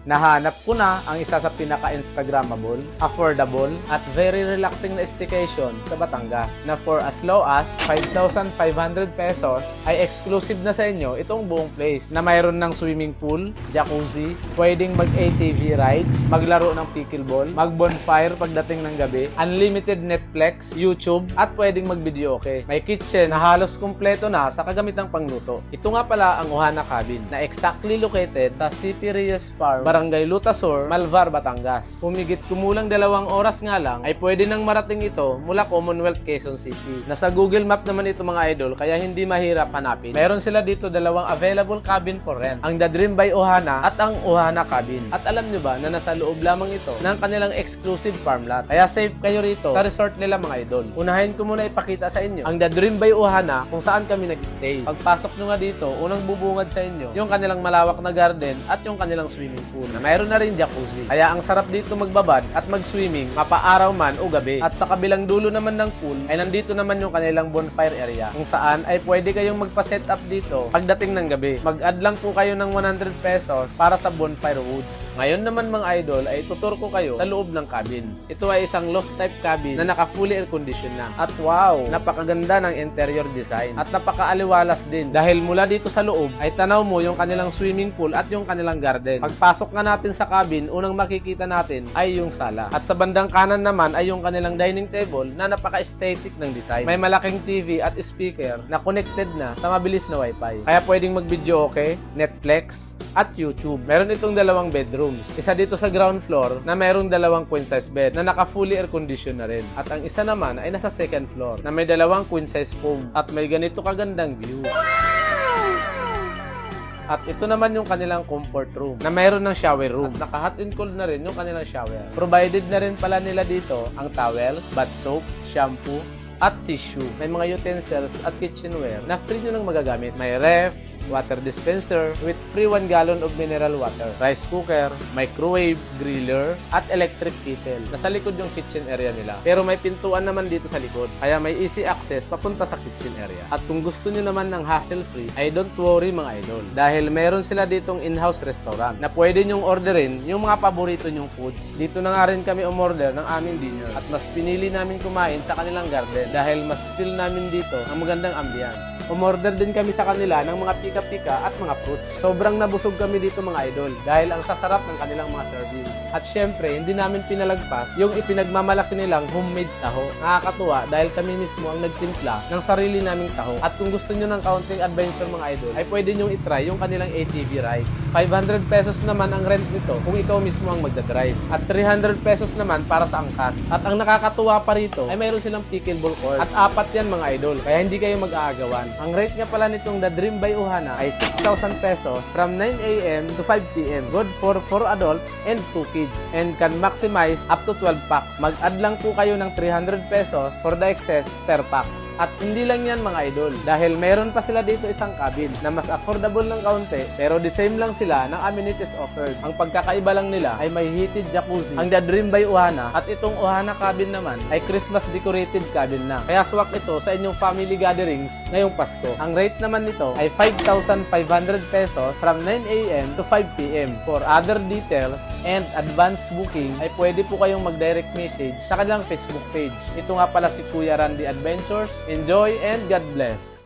Nahanap ko na ang isa sa pinaka-instagrammable, affordable, at very relaxing na staycation sa Batangas na for as low as 5,500 pesos ay exclusive na sa inyo itong buong place na mayroon ng swimming pool, jacuzzi, pwedeng mag-ATV rides, maglaro ng pickleball, mag-bonfire pagdating ng gabi, unlimited Netflix, YouTube, at pwedeng mag-video okay. May kitchen na halos kumpleto na sa kagamitang pangluto. Ito nga pala ang Ohana Cabin na exactly located sa CP Reyes Farm, Barangay Lutasor, Malvar, Batangas. Humigit kumulang 2 oras nga lang ay pwede nang marating ito mula Commonwealth, Quezon City. Nasa Google Map naman ito mga idol kaya hindi mahirap hanapin. Meron sila dito 2 available cabin for rent. Ang The Dream by Ohana at ang Ohana Cabin. At alam nyo ba na nasa loob lamang ito ng kanilang exclusive farm lot. Kaya safe kayo rito sa resort nila mga idol. Unahin ko muna ipakita sa inyo ang The Dream by Ohana kung saan kami nag-stay. Pagpasok nyo nga dito, unang bubungad sa inyo yung kanilang malawak na garden at yung kanilang swimming pool na mayroon na rin jacuzzi. Kaya ang sarap dito magbabad at mag-swimming mapaaraw man o gabi. At sa kabilang dulo naman ng pool ay nandito naman yung kanilang bonfire area kung saan ay pwede kayong magpa-set up dito pagdating ng gabi. Mag-add lang po kayo ng 100 pesos para sa bonfire woods. Ngayon naman mga idol ay tutur ko kayo sa loob ng cabin. Ito ay isang loft type cabin na naka-fully air condition na. At wow, napakaganda ng interior design at napakaaliwalas din dahil mula dito sa loob ay tanaw mo yung kanilang swimming pool at yung kanilang garden. Pagpasok nga natin sa cabin, unang makikita natin ay yung sala. At sa bandang kanan naman ay yung kanilang dining table na napaka-aesthetic ng design. May malaking TV at speaker na connected na sa mabilis na wifi. Kaya pwedeng mag-video okay, Netflix, at YouTube. Meron itong 2 bedrooms. Isa dito sa ground floor na merong 2 queen size bed na naka-fully air condition na rin. At ang isa naman ay nasa second floor na may 2 queen size foam at may ganito kagandang view. At ito naman yung kanilang comfort room na mayroon ng shower room. At naka-hot and cold na rin yung kanilang shower. Provided na rin pala nila dito ang towels, bath soap, shampoo, at tissue. May mga utensils at kitchenware na free nyo nang magagamit. May ref, water dispenser with free 1 gallon of mineral water, rice cooker, microwave, griller, at electric kettle. Nasa likod yung kitchen area nila. Pero may pintuan naman dito sa likod, kaya may easy access papunta sa kitchen area. At kung gusto nyo naman ng hassle-free, ay don't worry mga idol. Dahil meron sila ditong in-house restaurant na pwede nyong orderin yung mga paborito nyong foods. Dito na nga rin kami umorder ng aming dinner. At mas pinili namin kumain sa kanilang garden dahil mas feel namin dito ang magandang ambience. Umorder din kami sa kanila ng mga pika-pika at mga fruits. Sobrang nabusog kami dito mga idol dahil ang sasarap ng kanilang mga servings. At syempre, hindi namin pinalagpas yung ipinagmamalaki nilang homemade taho. Nakakatuwa dahil kami mismo ang nagtimpla ng sarili naming taho. At kung gusto nyo ng counting adventure mga idol, ay pwede nyo itry yung kanilang ATV rides. 500 pesos naman ang rent nito kung ikaw mismo ang magdadrive. At 300 pesos naman para sa angkas. At ang nakakatuwa pa rito ay mayroon silang pickleball court. At 4 yan mga idol, kaya hindi kayo mag-aagawan. Ang rate nga pala nitong The Dream by Ohana ay 6,000 pesos from 9 a.m. to 5 p.m. Good for 4 adults and 2 kids and can maximize up to 12 packs. Mag-add lang po kayo ng 300 pesos for the excess per packs. At hindi lang yan mga idol dahil meron pa sila dito isang cabin na mas affordable ng kaunti pero the same lang sila ng amenities offered. Ang pagkakaiba lang nila ay may heated jacuzzi, ang The Dream by Ohana, at itong Ohana Cabin naman ay Christmas decorated cabin na. Kaya swak ito sa inyong family gatherings ngayong Pasko. Ang rate naman nito ay 5,500 pesos from 9 a.m. to 5 p.m. For other details and advance booking ay pwede po kayong mag-direct message sa kanilang Facebook page. Ito nga pala si Kuya Randy Adventures. Enjoy and God bless!